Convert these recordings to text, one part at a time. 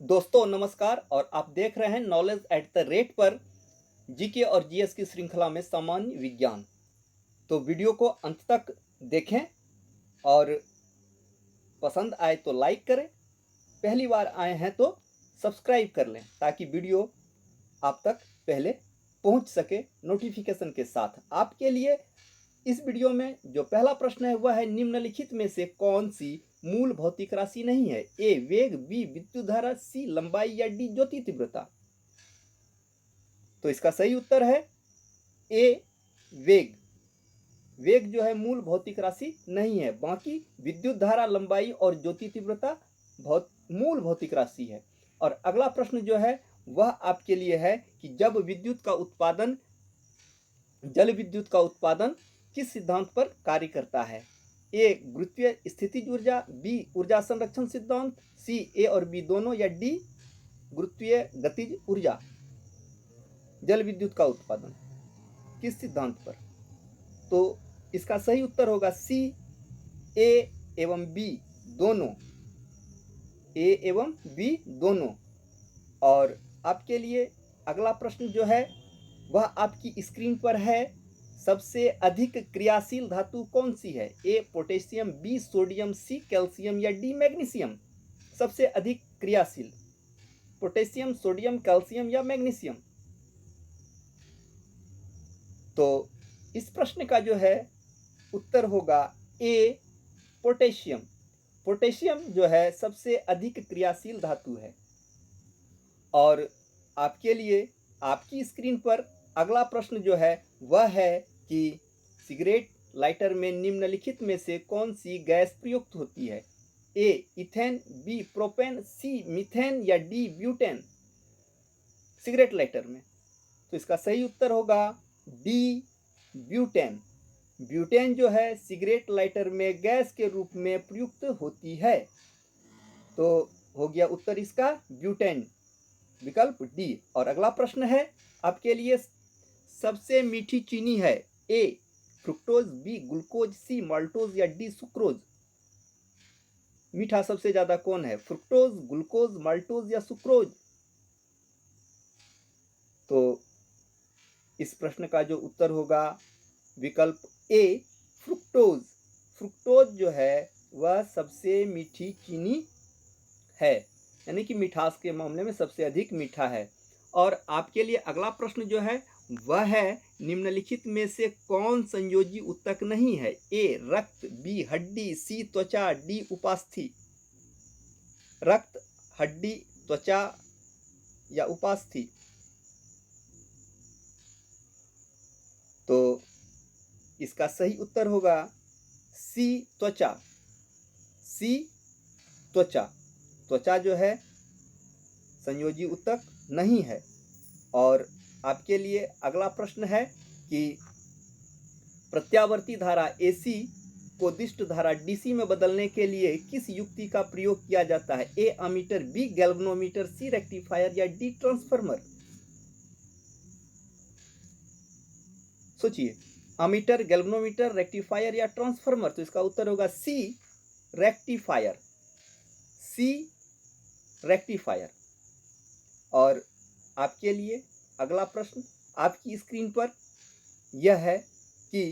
दोस्तों नमस्कार। और आप देख रहे हैं नॉलेज एट द रेट पर जीके और जीएस की श्रृंखला में सामान्य विज्ञान। तो वीडियो को अंत तक देखें और पसंद आए तो लाइक करें, पहली बार आए हैं तो सब्सक्राइब कर लें ताकि वीडियो आप तक पहले पहुंच सके नोटिफिकेशन के साथ। आपके लिए इस वीडियो में जो पहला प्रश्न है वह है, निम्नलिखित में से कौन सी मूल भौतिक राशि नहीं है? ए वेग, बी विद्युत धारा, सी लंबाई या डी ज्योति तीव्रता। तो इसका सही उत्तर है ए वेग। वेग जो है मूल भौतिक राशि नहीं है, बाकी विद्युत धारा, लंबाई और ज्योति तीव्रता मूल भौतिक राशि है। और अगला प्रश्न जो है वह आपके लिए है कि जब विद्युत का उत्पादन जल विद्युत का उत्पादन किस सिद्धांत पर कार्य करता है? ए गुरुत्वीय स्थितिज ऊर्जा, बी ऊर्जा संरक्षण सिद्धांत, सी ए और बी दोनों, या डी गुरुत्वीय गतिज ऊर्जा। जल विद्युत का उत्पादन किस सिद्धांत पर? तो इसका सही उत्तर होगा सी, ए एवं बी दोनों। ए एवं बी दोनों। और आपके लिए अगला प्रश्न जो है वह आपकी स्क्रीन पर है, सबसे अधिक क्रियाशील धातु कौन सी है? A potassium, B sodium, C calcium या डी मैग्नीशियम। सबसे अधिक क्रियाशील पोटेशियम, सोडियम, कैल्शियम या मैग्नीशियम। तो इस प्रश्न का जो है उत्तर होगा ए पोटेशियम। पोटेशियम जो है सबसे अधिक क्रियाशील धातु है। और आपके लिए आपकी स्क्रीन पर अगला प्रश्न जो है वह है कि सिगरेट लाइटर में निम्नलिखित में से कौन सी गैस प्रयुक्त होती है? ए इथेन, बी प्रोपेन, सी मीथेन या डी ब्यूटेन। सिगरेट लाइटर में तो इसका सही उत्तर होगा डी ब्यूटेन। ब्यूटेन जो है सिगरेट लाइटर में गैस के रूप में प्रयुक्त होती है। तो हो गया उत्तर इसका ब्यूटेन, विकल्प डी। और अगला प्रश्न है आपके लिए, सबसे मीठी चीनी है? ए फ्रुक्टोज, बी ग्लूकोज, सी माल्टोज या डी सुक्रोज। मीठा सबसे ज्यादा कौन है? फ्रुक्टोज, ग्लूकोज, माल्टोज या सुक्रोज। तो इस प्रश्न का जो उत्तर होगा विकल्प ए फ्रुक्टोज। फ्रुक्टोज जो है वह सबसे मीठी चीनी है, यानी कि मिठास के मामले में सबसे अधिक मीठा है। और आपके लिए अगला प्रश्न जो है वह है, निम्नलिखित में से कौन संयोजी ऊतक नहीं है? ए रक्त, बी हड्डी, सी त्वचा, डी उपास्थि। रक्त, हड्डी, त्वचा या उपास्थि। तो इसका सही उत्तर होगा सी त्वचा। सी त्वचा। त्वचा जो है संयोजी ऊतक नहीं है। और आपके लिए अगला प्रश्न है कि प्रत्यावर्ती धारा एसी को दिष्ट धारा डीसी में बदलने के लिए किस युक्ति का प्रयोग किया जाता है? ए अमीटर, बी गैल्वेनोमीटर, सी रेक्टिफायर या डी ट्रांसफार्मर। सोचिए, अमीटर, गैल्वेनोमीटर, रेक्टिफायर या ट्रांसफार्मर। तो इसका उत्तर होगा सी रेक्टिफायर। सी रेक्टिफायर। और आपके लिए अगला प्रश्न आपकी स्क्रीन पर यह है कि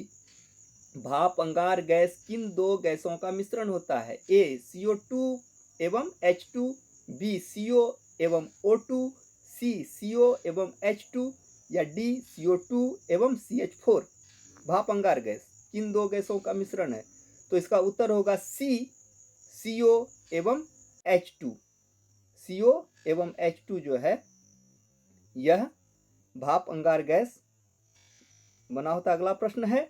भाप अंगार गैस किन दो गैसों का मिश्रण होता है? ए CO2 एवं H2, बी CO एवं O2, सी CO एवं H2 या डी CO2 एवं CH4। भाप अंगार गैस किन दो गैसों का मिश्रण है? तो इसका उत्तर होगा सी CO एवं H2। CO एवं H2 जो है यह भाप अंगार गैस बना होता। अगला प्रश्न है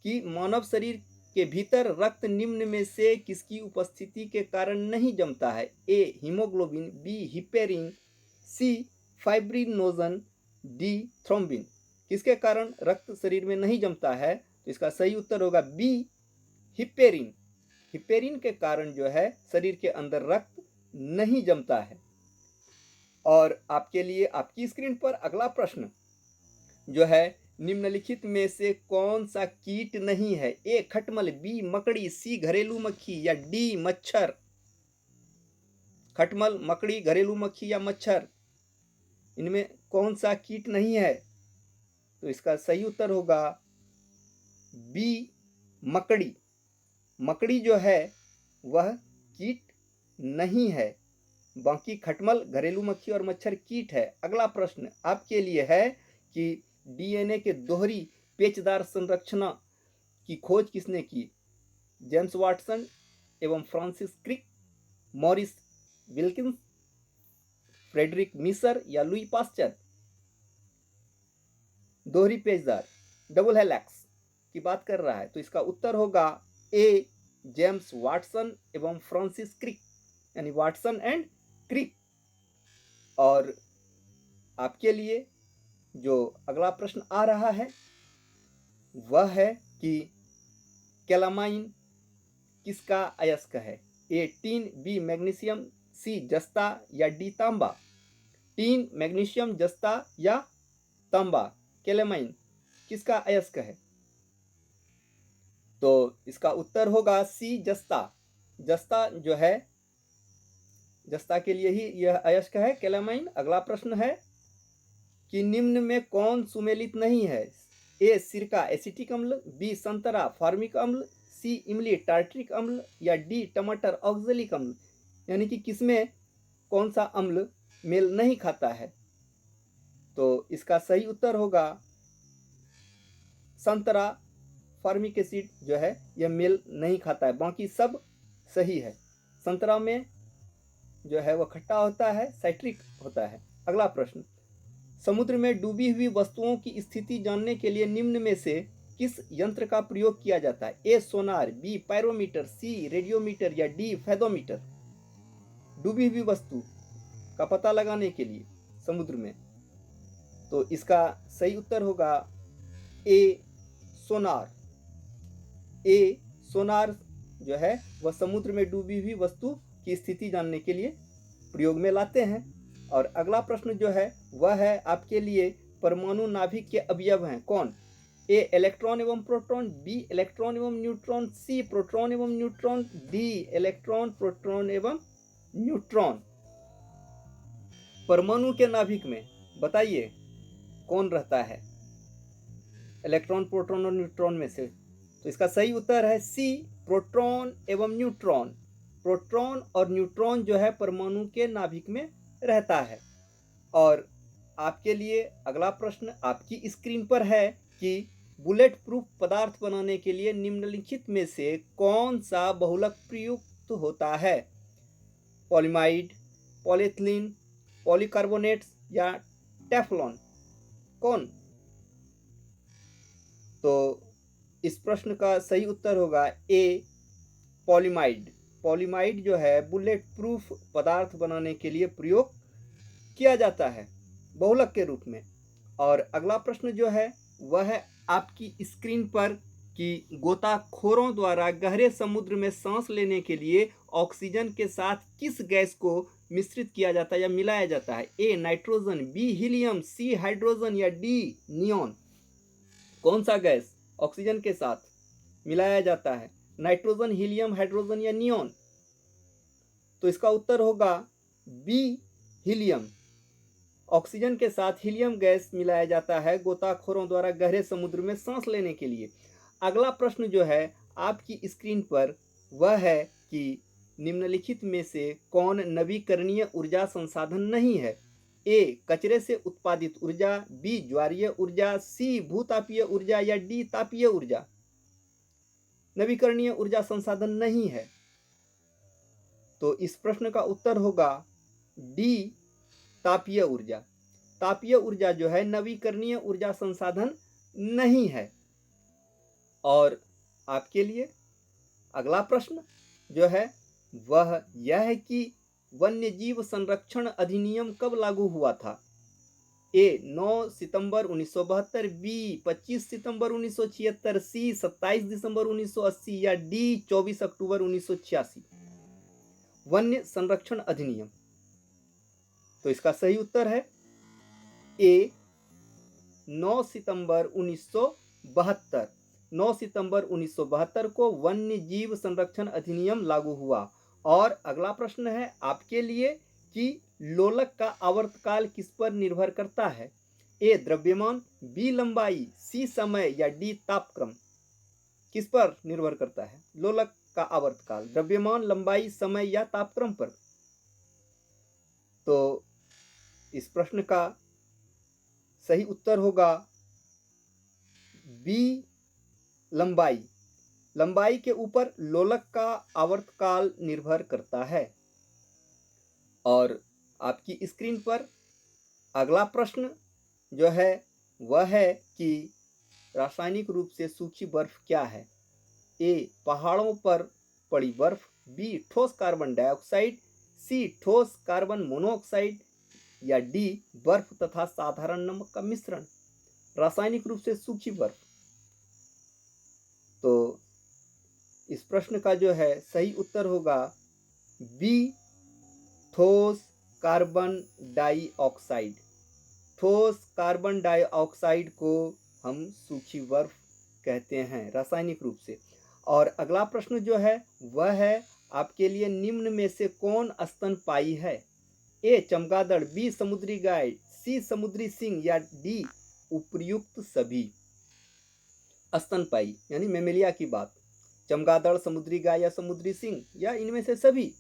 कि मानव शरीर के भीतर रक्त निम्न में से किसकी उपस्थिति के कारण नहीं जमता है? ए हीमोग्लोबिन, बी हिपेरिन, सी फाइब्रिनोजन, डी थ्रोम्बिन। किसके कारण रक्त शरीर में नहीं जमता है? तो इसका सही उत्तर होगा बी हिपेरिन। हिपेरिन के कारण जो है शरीर के अंदर रक्त नहीं जमता है। और आपके लिए आपकी स्क्रीन पर अगला प्रश्न जो है, निम्नलिखित में से कौन सा कीट नहीं है? ए खटमल, बी मकड़ी, सी घरेलू मक्खी या डी मच्छर। खटमल, मकड़ी, घरेलू मक्खी या मच्छर, इनमें कौन सा कीट नहीं है? तो इसका सही उत्तर होगा बी, मकड़ी। मकड़ी जो है वह कीट नहीं है, बाकी खटमल, घरेलू मक्खी और मच्छर कीट है। अगला प्रश्न आपके लिए है कि डीएनए के दोहरी पेचदार संरचना की खोज किसने की? जेम्स वाटसन एवं Francis Crick, Maurice Wilkins, Friedrich Miescher या लुई पास्चर? दोहरी पेचदार, डबल हेलिक्स की बात कर रहा है, तो इसका उत्तर होगा ए, जेम्स वाटसन एवं फ्रांसिस क्रिक, यानी वाटसन एंड क्रिक। और आपके लिए जो अगला प्रश्न आ रहा है वह है कि कैलामाइन किसका अयस्क है? ए, टीन, बी, मैग्नीशियम, सी, जस्ता या डी, तांबा? टीन, मैग्नीशियम, जस्ता या तांबा, कैलामाइन किसका अयस्क है? तो इसका उत्तर होगा सी, जस्ता। जस्ता जो है, जस्ता के लिए ही यह अयस्क है कैलामाइन। अगला प्रश्न है कि निम्न में कौन सुमेलित नहीं है? ए, सिरका एसिटिक अम्ल, बी, संतरा फार्मिक अम्ल, सी, इमली टार्ट्रिक अम्ल या डी, टमाटर ऑक्जेलिक अम्ल? यानी कि किसमें कौन सा अम्ल मेल नहीं खाता है? तो इसका सही उत्तर होगा संतरा फार्मिक एसिड जो है यह मेल नहीं खाता है, बाकी सब सही है। संतरा में जो है वह खट्टा होता है, साइट्रिक होता है। अगला प्रश्न, समुद्र में डूबी हुई वस्तुओं की स्थिति जानने के लिए निम्न में से किस यंत्र का प्रयोग किया जाता है? ए, सोनार, बी, पायरोमीटर, सी, रेडियोमीटर या डी, फेदोमीटर? डूबी हुई वस्तु का पता लगाने के लिए समुद्र में, तो इसका सही उत्तर होगा ए, सोनार। ए, सोनार जो है वह समुद्र में डूबी हुई वस्तु की स्थिति जानने के लिए प्रयोग में लाते हैं। और अगला प्रश्न जो है वह है आपके लिए परमाणु नाभिक के अवयव हैं कौन? ए, इलेक्ट्रॉन एवं प्रोटॉन, बी, इलेक्ट्रॉन एवं न्यूट्रॉन, सी, प्रोटॉन एवं न्यूट्रॉन, डी, इलेक्ट्रॉन, प्रोटॉन एवं न्यूट्रॉन? परमाणु के नाभिक में बताइए कौन रहता है इलेक्ट्रॉन, प्रोटॉन और न्यूट्रॉन में से? तो इसका सही उत्तर है सी, प्रोटॉन एवं न्यूट्रॉन। प्रोटॉन और न्यूट्रॉन जो है परमाणु के नाभिक में रहता है। और आपके लिए अगला प्रश्न आपकी स्क्रीन पर है कि बुलेट प्रूफ पदार्थ बनाने के लिए निम्नलिखित में से कौन सा बहुलक प्रयुक्त होता है? पॉलीमाइड, पॉलीथिलीन, पॉलीकार्बोनेट्स या टेफ्लॉन? कौन? तो इस प्रश्न का सही उत्तर होगा ए, पॉलीमाइड। पॉलीमाइड जो है बुलेट प्रूफ पदार्थ बनाने के लिए प्रयोग किया जाता है बहुलक के रूप में। और अगला प्रश्न जो है वह है आपकी स्क्रीन पर कि गोताखोरों द्वारा गहरे समुद्र में सांस लेने के लिए ऑक्सीजन के साथ किस गैस को मिश्रित किया जाता है या मिलाया जाता है? ए, नाइट्रोजन, बी, हीलियम, सी, हाइड्रोजन या डी, नियॉन? कौन सा गैस ऑक्सीजन के साथ मिलाया जाता है? नाइट्रोजन, हीलियम, हाइड्रोजन या नियॉन? तो इसका उत्तर होगा बी, हीलियम। ऑक्सीजन के साथ हीलियम गैस मिलाया जाता है गोताखोरों द्वारा गहरे समुद्र में सांस लेने के लिए। अगला प्रश्न जो है आपकी स्क्रीन पर वह है कि निम्नलिखित में से कौन नवीकरणीय ऊर्जा संसाधन नहीं है? ए, कचरे से उत्पादित ऊर्जा, बी, ज्वारीय ऊर्जा, सी, भूतापीय ऊर्जा या डी, तापीय ऊर्जा? नवीकरणीय ऊर्जा संसाधन नहीं है, तो इस प्रश्न का उत्तर होगा डी, तापीय ऊर्जा। तापीय ऊर्जा जो है नवीकरणीय ऊर्जा संसाधन नहीं है। और आपके लिए अगला प्रश्न जो है वह यह है कि वन्यजीव संरक्षण अधिनियम कब लागू हुआ था? ए, 9 सितंबर 1972, बी, 25 सितंबर 1976, सी, 27 दिसंबर 1980 या डी, 24 अक्टूबर 1986? वन्य संरक्षण अधिनियम, तो इसका सही उत्तर है ए, 9 सितंबर 1972। 9 सितंबर 1972 को वन्य जीव संरक्षण अधिनियम लागू हुआ और अगला प्रश्न है आपके लिए कि लोलक का आवर्तकाल किस पर निर्भर करता है? ए द्रव्यमान, बी लंबाई, सी समय या डी तापक्रम। किस पर निर्भर करता है लोलक का आवर्तकाल? द्रव्यमान, लंबाई, समय या तापक्रम पर? तो इस प्रश्न का सही उत्तर होगा बी लंबाई। लंबाई के ऊपर लोलक का आवर्तकाल निर्भर करता है। और आपकी स्क्रीन पर अगला प्रश्न जो है वह है कि रासायनिक रूप से सूखी बर्फ क्या है? ए पहाड़ों पर पड़ी बर्फ, बी ठोस कार्बन डाइऑक्साइड, सी ठोस कार्बन मोनोऑक्साइड या डी बर्फ तथा साधारण नमक का मिश्रण। रासायनिक रूप से सूखी बर्फ। तो इस प्रश्न का जो है सही उत्तर होगा बी ठोस कार्बन डाइऑक्साइड। ठोस कार्बन डाइऑक्साइड को हम सूखी बर्फ कहते हैं रासायनिक रूप से। और अगला प्रश्न जो है वह है आपके लिए निम्न में से कौन स्तनपायी है? ए चमगादड़, बी समुद्री गाय, सी समुद्री सिंह या डी उपर्युक्त सभी। स्तनपायी यानी मेमेलिया की बात, चमगादड़, समुद्री गाय या समुद्री सिंह या इनमें से सभी।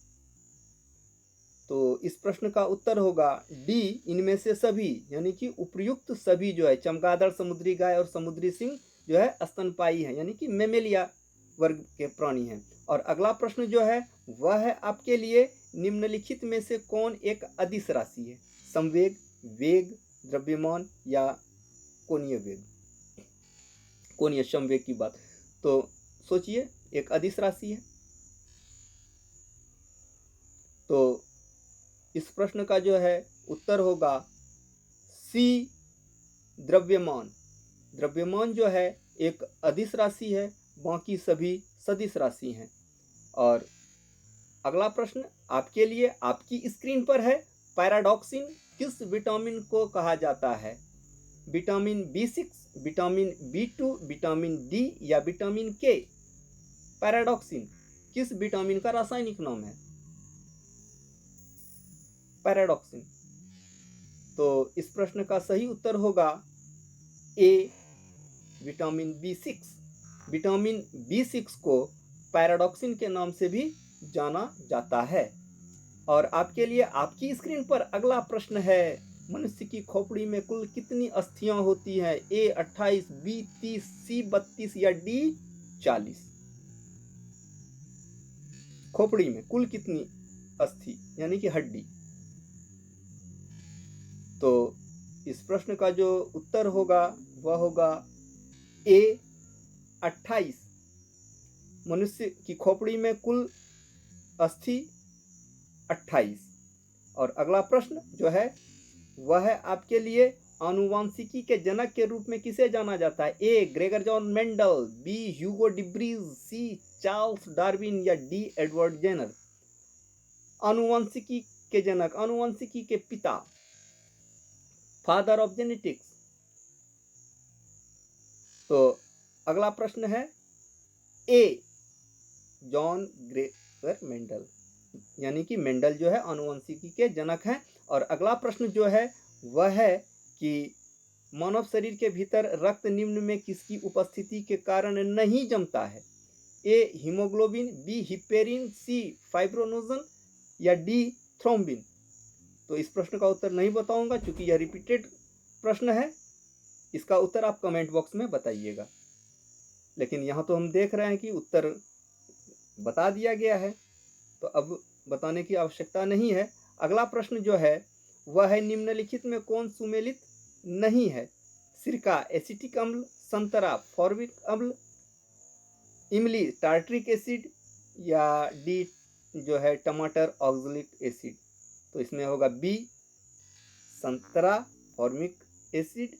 तो इस प्रश्न का उत्तर होगा डी इनमें से सभी, यानी कि उपर्युक्त सभी जो है चमगादड़, समुद्री गाय और समुद्री सिंह जो है स्तनपायी है, यानी कि मेमेलिया वर्ग के प्राणी हैं। और अगला प्रश्न जो है वह है आपके लिए निम्नलिखित में से कौन एक अदिश राशि है? संवेग, वेग, द्रव्यमान या कोणीय वेग। कोणीय संवेग की बात, तो सोचिए एक अदिश राशि है। तो इस प्रश्न का जो है उत्तर होगा सी द्रव्यमान। द्रव्यमान जो है एक अदिश राशि है, बाकी सभी सदिश राशि हैं। और अगला प्रश्न आपके लिए आपकी स्क्रीन पर है, पैराडॉक्सिन किस विटामिन को कहा जाता है? Vitamin B6, vitamin B2, vitamin D या विटामिन के। पैराडॉक्सिन किस विटामिन का रासायनिक नाम है? पैराडॉक्सिन। तो इस प्रश्न का सही उत्तर होगा A vitamin B6। Vitamin B6 को पैराडॉक्सिन के नाम से भी जाना जाता है। और आपके लिए आपकी स्क्रीन पर अगला प्रश्न है, मनुष्य की खोपड़ी में कुल कितनी अस्थियां होती हैं? ए 28, बी 30, सी 32 या डी 40। खोपड़ी में कुल कितनी अस्थि यानी कि हड्डी? तो इस प्रश्न का जो उत्तर होगा वह होगा ए 28। मनुष्य की खोपड़ी में कुल अस्थि 28। और अगला प्रश्न जो है वह है आपके लिए आनुवांशिकी के जनक के रूप में किसे जाना जाता है? ए ग्रेगर जॉन मेंडल, बी ह्यूगो डिब्रीज, सी चार्ल्स डार्विन या डी एडवर्ड जेनर। आनुवांशिकी के जनक, आनुवांशिकी के पिता, फादर ऑफ जेनेटिक्स। तो अगला प्रश्न है ए जॉन ग्रेगर मेंडल, यानी कि मेंडल जो है आनुवंशिकी के जनक हैं। और अगला प्रश्न जो है वह है कि मानव शरीर के भीतर रक्त निम्न में किसकी उपस्थिति के कारण नहीं जमता है? ए हीमोग्लोबिन, बी हिपेरिन, सी फाइब्रोनोजन या डी थ्रोम्बिन। तो इस प्रश्न का उत्तर नहीं बताऊंगा क्योंकि यह रिपीटेड प्रश्न है। इसका उत्तर आप कमेंट बॉक्स में बताइएगा। लेकिन यहाँ तो हम देख रहे हैं कि उत्तर बता दिया गया है, तो अब बताने की आवश्यकता नहीं है। अगला प्रश्न जो है वह है निम्नलिखित में कौन सुमेलित नहीं है? सिरका एसिटिक अम्ल, संतरा फॉर्मिक अम्ल, इमली टार्ट्रिक एसिड या डी जो है टमाटर ऑक्सैलिक एसिड। तो इसमें होगा बी संतरा फॉर्मिक एसिड।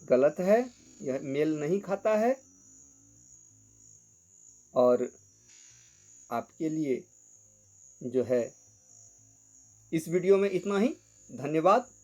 गलत है, यह मेल नहीं खाता है। और आपके लिए जो है इस वीडियो में इतना ही। धन्यवाद।